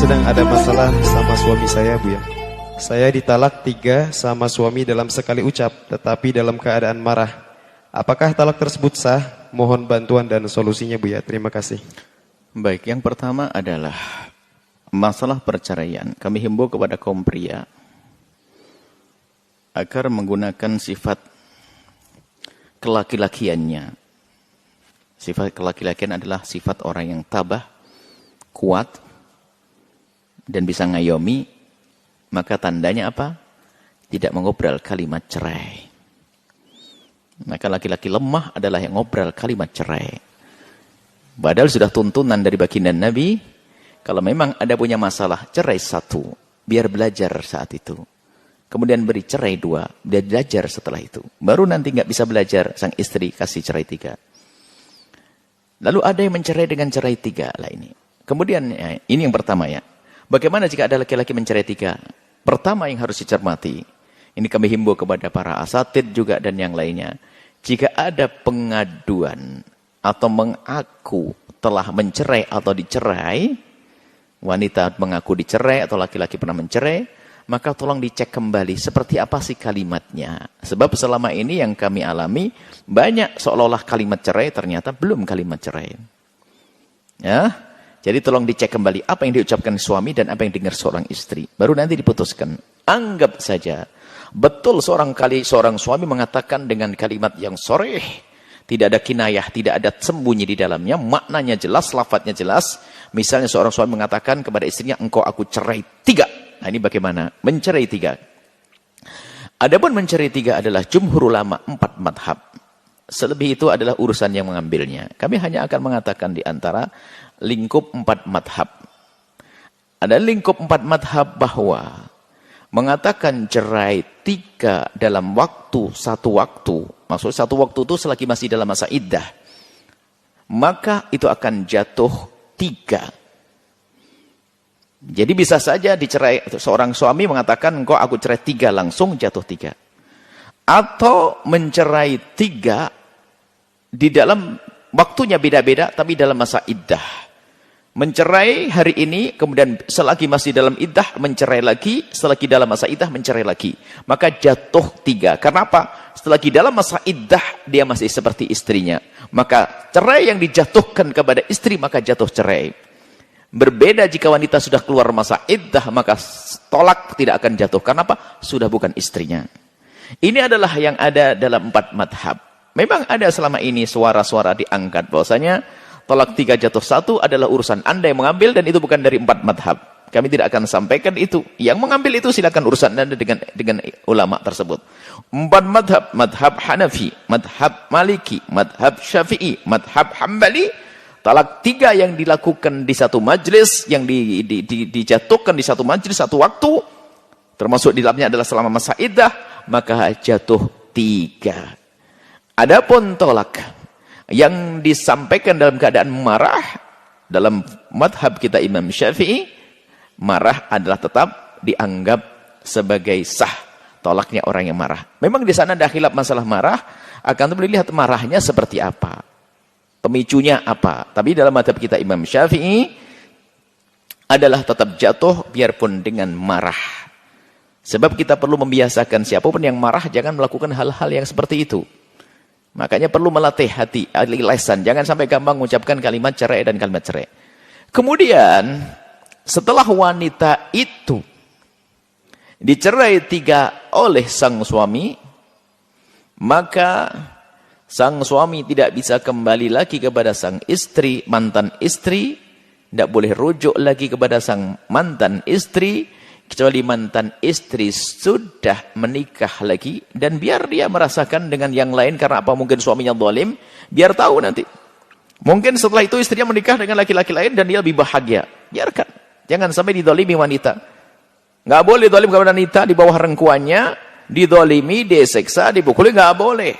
sedang ada masalah sama suami saya, Bu ya. Saya ditalak 3 sama suami dalam sekali ucap, tetapi dalam keadaan marah. Apakah talak tersebut sah? Mohon bantuan dan solusinya, Bu ya. Terima kasih. Baik, yang pertama adalah masalah perceraian. Kami himbau kepada kaum pria agar menggunakan sifat kelaki-lakiannya. Sifat kelaki-lakian adalah sifat orang yang tabah, kuat, dan bisa ngayomi. Maka tandanya apa? Tidak mengobral kalimat cerai. Maka laki-laki lemah adalah yang ngobral kalimat cerai. Padahal sudah tuntunan dari baginda Nabi, kalau memang ada punya masalah, cerai 1, biar belajar saat itu. Kemudian beri cerai 2, biar belajar setelah itu. Baru nanti nggak bisa belajar, sang istri kasih cerai 3. Lalu ada yang mencerai dengan cerai 3 lah ini. Kemudian ya, ini yang pertama ya. Bagaimana jika ada laki-laki mencerai 3? Pertama yang harus dicermati. Ini kami himbau kepada para asatid juga dan yang lainnya. Jika ada pengaduan atau mengaku telah mencerai atau dicerai, wanita mengaku dicerai atau laki-laki pernah mencerai, maka tolong dicek kembali seperti apa sih kalimatnya. Sebab selama ini yang kami alami, banyak seolah-olah kalimat cerai, ternyata belum kalimat cerai. Ya, jadi tolong dicek kembali apa yang diucapkan suami dan apa yang dengar seorang istri. Baru nanti diputuskan. Anggap saja, betul seorang suami mengatakan dengan kalimat yang sharih, tidak ada kinayah, tidak ada sembunyi di dalamnya, maknanya jelas, lafadznya jelas. Misalnya seorang suami mengatakan kepada istrinya, engkau aku cerai 3. Nah ini bagaimana? Mencerai 3. Adapun mencerai 3 adalah jumhur ulama 4 madhab. Selebih itu adalah urusan yang mengambilnya. Kami hanya akan mengatakan di antara lingkup 4 madhab. Ada lingkup 4 madhab bahwa mengatakan cerai 3 dalam waktu, satu waktu. Maksud satu waktu itu selagi masih dalam masa iddah. Maka itu akan jatuh 3. Jadi bisa saja dicerai, seorang suami mengatakan, engkau aku cerai 3, langsung jatuh 3. Atau mencerai 3 di dalam waktunya beda-beda, tapi dalam masa iddah. Mencerai hari ini, kemudian selagi masih dalam iddah, mencerai lagi, selagi dalam masa iddah, mencerai lagi. Maka jatuh 3. Karena apa? Selagi dalam masa iddah, dia masih seperti istrinya. Maka cerai yang dijatuhkan kepada istri, maka jatuh cerai. Berbeda jika wanita sudah keluar masa iddah, maka tolak tidak akan jatuh. Karena apa? Sudah bukan istrinya. Ini adalah yang ada dalam 4 madhab. Memang ada selama ini suara-suara diangkat bahwasanya tolak 3 jatuh 1 adalah urusan Anda yang mengambil dan itu bukan dari 4 madhab. Kami tidak akan sampaikan itu. Yang mengambil itu silakan urusan Anda dengan ulama tersebut. 4 madhab, madhab Hanafi, madhab Maliki, madhab Syafi'i, madhab Hambali. Talak 3 yang dilakukan di satu majlis, yang dijatuhkan di satu majlis, satu waktu, termasuk di dalamnya adalah selama masa iddah, maka jatuh 3. Adapun tolak yang disampaikan dalam keadaan marah, dalam madhab kita Imam Syafi'i, marah adalah tetap dianggap sebagai sah. Tolaknya orang yang marah. Memang di sana ada khilaf masalah marah, akan dilihat marahnya seperti apa. Pemicunya apa? Tapi dalam madhab kita Imam Syafi'i adalah tetap jatuh biarpun dengan marah. Sebab kita perlu membiasakan siapapun yang marah jangan melakukan hal-hal yang seperti itu. Makanya perlu melatih hati, lisan. Jangan sampai gampang mengucapkan kalimat cerai dan kalimat cerai. Kemudian setelah wanita itu dicerai 3 oleh sang suami, maka sang suami tidak bisa kembali lagi kepada sang istri, mantan istri. Tidak boleh rujuk lagi kepada sang mantan istri. Kecuali mantan istri sudah menikah lagi. Dan biar dia merasakan dengan yang lain. Karena apa? Mungkin suaminya zalim. Biar tahu nanti. Mungkin setelah itu istrinya menikah dengan laki-laki lain. Dan dia lebih bahagia. Biarkan. Jangan sampai didolimi wanita. Nggak boleh dolim kepada wanita di bawah rengkuannya. Didolimi, diseksa, dipukuli. Nggak boleh.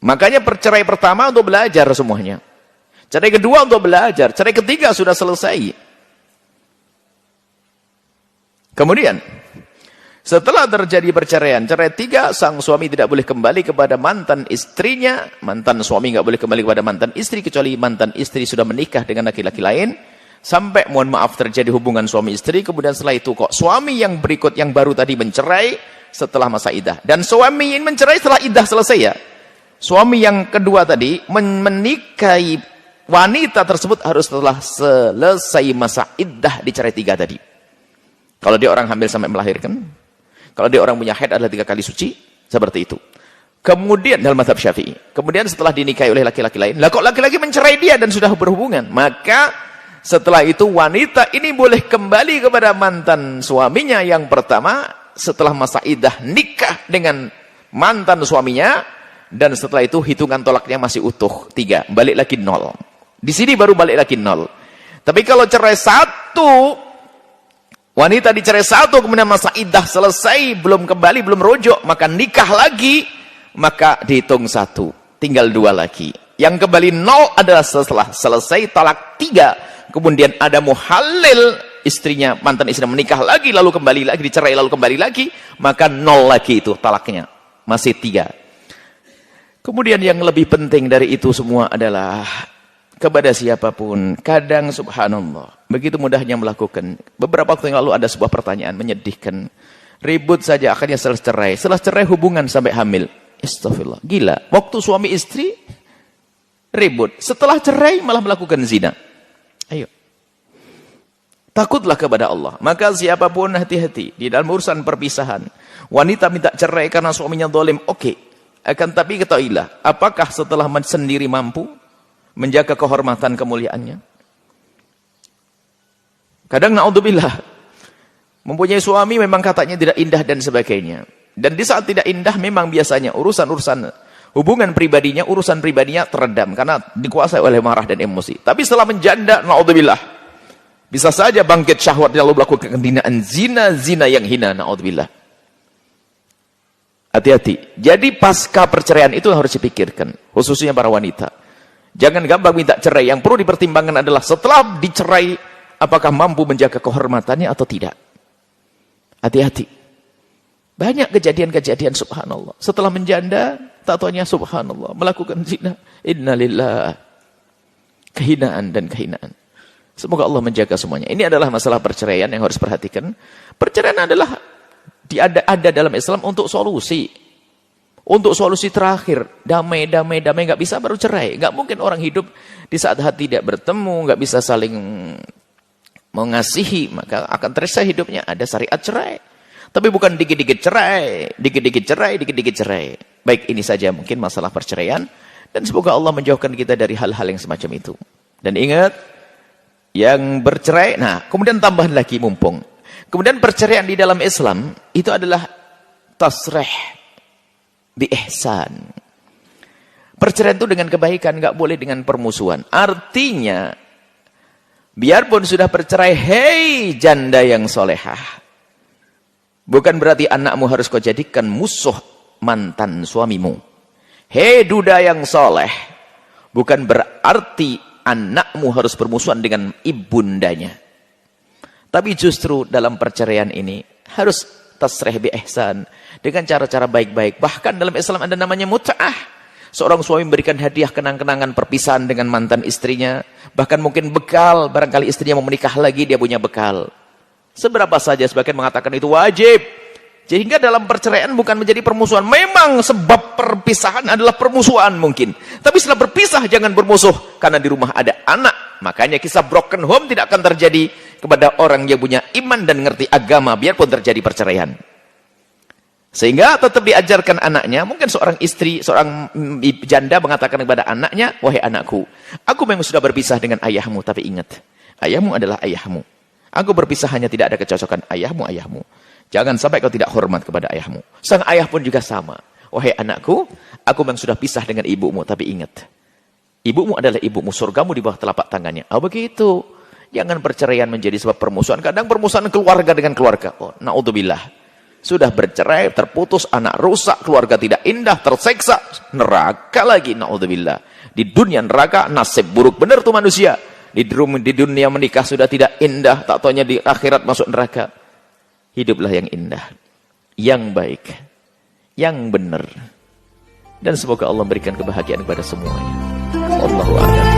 Makanya cerai pertama untuk belajar semuanya. Cerai kedua untuk belajar. Cerai ketiga sudah selesai. Kemudian, Setelah terjadi perceraian, cerai 3, sang suami tidak boleh kembali kepada mantan istrinya. Mantan suami nggak boleh kembali kepada mantan istri, kecuali mantan istri sudah menikah dengan laki-laki lain. Sampai, mohon maaf, terjadi hubungan suami istri. Kemudian setelah itu kok suami yang berikut, yang baru tadi mencerai setelah masa iddah. Dan suami yang mencerai setelah iddah selesai ya. Suami yang kedua tadi menikahi wanita tersebut harus setelah selesai masa iddah dicerai 3 tadi. Kalau dia orang hamil sampai melahirkan, kalau dia orang punya haid adalah 3 kali suci, seperti itu. Kemudian dalam mazhab Syafi'i, kemudian setelah dinikahi oleh laki-laki lain, lah kok laki-laki mencerai dia dan sudah berhubungan, maka setelah itu wanita ini boleh kembali kepada mantan suaminya yang pertama setelah masa iddah nikah dengan mantan suaminya, dan setelah itu hitungan tolaknya masih utuh 3, balik lagi 0. Di sini baru balik lagi 0. Tapi kalau cerai 1, wanita dicerai 1, kemudian masa iddah selesai, belum kembali, belum rujuk, maka nikah lagi, maka dihitung 1, tinggal 2 lagi. Yang kembali 0 adalah setelah selesai talak 3, kemudian ada muhalil, istrinya, mantan istrinya menikah lagi, lalu kembali lagi, dicerai lalu kembali lagi, maka 0 lagi itu talaknya, masih 3. Kemudian yang lebih penting dari itu semua adalah kepada siapapun, kadang subhanallah, begitu mudahnya melakukan. Beberapa waktu yang lalu ada sebuah pertanyaan menyedihkan. Ribut saja, akhirnya selesai cerai. Setelah cerai hubungan sampai hamil. Astagfirullah, gila. Waktu suami istri ribut, setelah cerai malah melakukan zina. Ayo. Takutlah kepada Allah. Maka siapapun hati-hati di dalam urusan perpisahan. Wanita minta cerai karena suaminya zalim, oke. Akan tapi ketahuilah, apakah setelah sendiri mampu menjaga kehormatan kemuliaannya? Kadang naudzubillah, mempunyai suami memang katanya tidak indah dan sebagainya. Dan di saat tidak indah memang biasanya urusan-urusan hubungan pribadinya, urusan pribadinya teredam karena dikuasai oleh marah dan emosi. Tapi setelah menjanda, naudzubillah, bisa saja bangkit syahwat lalu melakukan kehinaan, zina yang hina, naudzubillah. Hati-hati. Jadi pasca perceraian itu harus dipikirkan, khususnya para wanita. Jangan gampang minta cerai. Yang perlu dipertimbangkan adalah setelah dicerai, apakah mampu menjaga kehormatannya atau tidak. Hati-hati. Banyak kejadian-kejadian subhanallah. Setelah menjanda, tak taunya subhanallah, melakukan zina. Innalillah. Kehinaan dan kehinaan. Semoga Allah menjaga semuanya. Ini adalah masalah perceraian yang harus perhatikan. Perceraian adalah ada dalam Islam untuk solusi. Untuk solusi terakhir, damai, nggak bisa baru cerai. Nggak mungkin orang hidup di saat hati tidak bertemu, nggak bisa saling mengasihi, maka akan tersisa hidupnya. Ada syariat cerai. Tapi bukan dikit-dikit cerai, dikit-dikit cerai. Baik, ini saja mungkin masalah perceraian. Dan semoga Allah menjauhkan kita dari hal-hal yang semacam itu. Dan ingat, yang bercerai, nah kemudian tambahan lagi mumpung. Kemudian perceraian di dalam Islam, itu adalah tasrih bi ihsan. Perceraian itu dengan kebaikan, nggak boleh dengan permusuhan. Artinya, biarpun sudah bercerai, hei janda yang solehah, bukan berarti anakmu harus kau jadikan musuh mantan suamimu. Hei duda yang soleh, bukan berarti anakmu harus bermusuhan dengan ibundanya. Tapi justru dalam perceraian ini harus tasrih bi ihsan, dengan cara-cara baik-baik. Bahkan dalam Islam ada namanya mut'ah. Seorang suami memberikan hadiah kenang-kenangan perpisahan dengan mantan istrinya. Bahkan mungkin bekal, barangkali istrinya mau menikah lagi, dia punya bekal. Seberapa saja sebagian mengatakan itu wajib. Sehingga dalam perceraian bukan menjadi permusuhan. Memang sebab perpisahan adalah permusuhan mungkin. Tapi setelah berpisah jangan bermusuh. Karena di rumah ada anak. Makanya kisah broken home tidak akan terjadi kepada orang yang punya iman dan ngerti agama, biarpun terjadi perceraian. Sehingga tetap diajarkan anaknya. Mungkin seorang istri, seorang janda mengatakan kepada anaknya, wahai anakku, aku memang sudah berpisah dengan ayahmu, tapi ingat, ayahmu adalah ayahmu. Aku berpisah hanya tidak ada kecocokan, ayahmu. Jangan sampai kau tidak hormat kepada ayahmu. Sang ayah pun juga sama. Wahai anakku, aku memang sudah pisah dengan ibumu, tapi ingat, ibumu adalah ibumu, surgamu di bawah telapak tangannya. Oh begitu. Jangan perceraian menjadi sebab permusuhan. Kadang permusuhan keluarga dengan keluarga. Oh, naudzubillah. Sudah bercerai, terputus, anak rusak, keluarga tidak indah, terseksa, neraka lagi, naudzubillah. Di dunia neraka, nasib buruk benar tuh manusia. Di dunia menikah sudah tidak indah, tak taunya di akhirat masuk neraka. Hiduplah yang indah. yang baik, yang benar. Dan semoga Allah memberikan kebahagiaan kepada semuanya. Wallahu a'lam.